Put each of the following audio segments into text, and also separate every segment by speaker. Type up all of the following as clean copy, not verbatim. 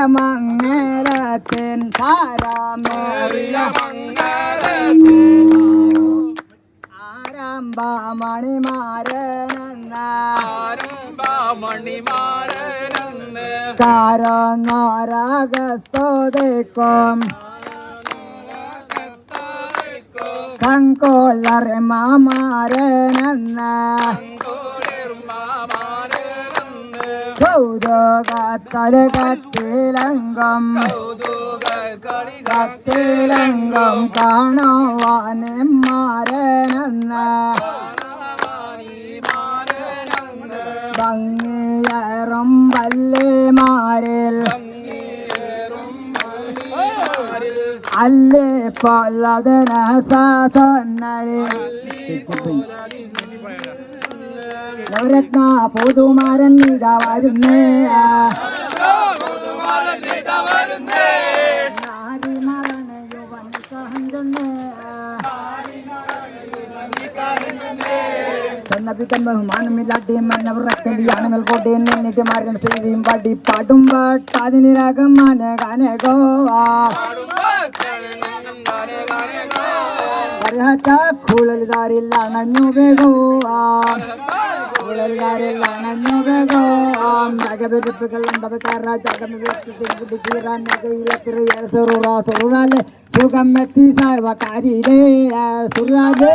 Speaker 1: മംഗളത്തിൻ താരമേറിയ ആരംഭ മണിമാരനെന്ന് കാരനോരകസ്തുതിക്കും കങ്കോളർ മാമാരനെന്ന് കത്തിലംഗം കാണുവാനെമ്മാരനെന്ന് ഭംഗിയേറും വല്ലിമാരിൽ അല്ലേ പൊല്ലതിന് സൊന്നരി നവരത്ന പുതുമാരൻ ഇതാ വരുന്നേ ബഹുമാനമില്ലാട്ടിമന്നവറക്കലിയാണെങ്കിൽ കോട്ടയിൽ നിന്നിട്ട് മാറിയ സ്ഥിതിയും പാടി പാടും പാട്ടതിനിരകം മനകാനെ ഗോവാ കുഴൽകാരിൽ അണഞ്ഞു വേഗോവാം ജഗപിടിപ്പുകൾ സുഖം എത്തി സേവക്കാരിലേ സുരാജേ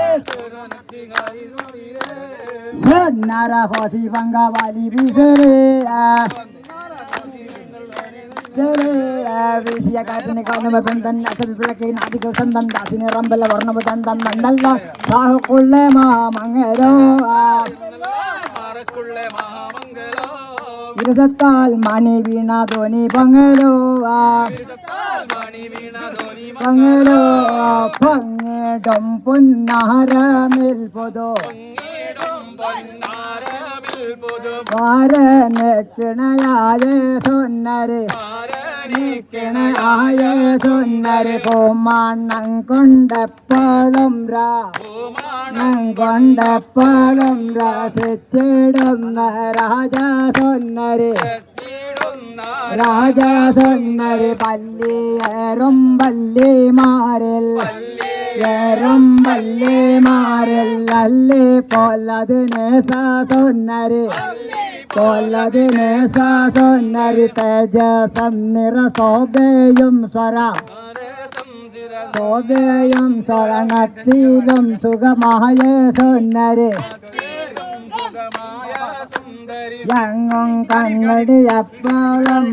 Speaker 1: ഹോസി പങ്കാവാലി ബീസരേ വീശിയ കാറ്റിനെ കൗനമ ബന്ധൻ അസൽപ്പിളക്കെ നാടികൾ സന്തം ദാസിനെ റമ്പല വർണ്ണമ തന്തം മണ്ണല്ല സാഹുക്കുള്ള മഹാമംഗലോ ഇരുസത്താൽ മണി വീണ ധോനി പങ്ങലോ പങ്ങലോ പങ്ങിടും പൊന്നാരമിൽ പൊതോ വാരനക്കിണയായ സൊന്നര് പൂമാണ്ണം കൊണ്ടപ്പോഴും രസിച്ചിടുന്ന രാജാ സൊന്നര് പല്ലിയേറും വല്ലിമാരിൽ അല്ലേ പൊല്ലതിന് സൊന്നര് തേജസം നിറശോഭയും സ്വരണത്തിലും സുഖമായ സൊന്നര് ഞങ്ങും കണ്ണടി എപ്പോഴും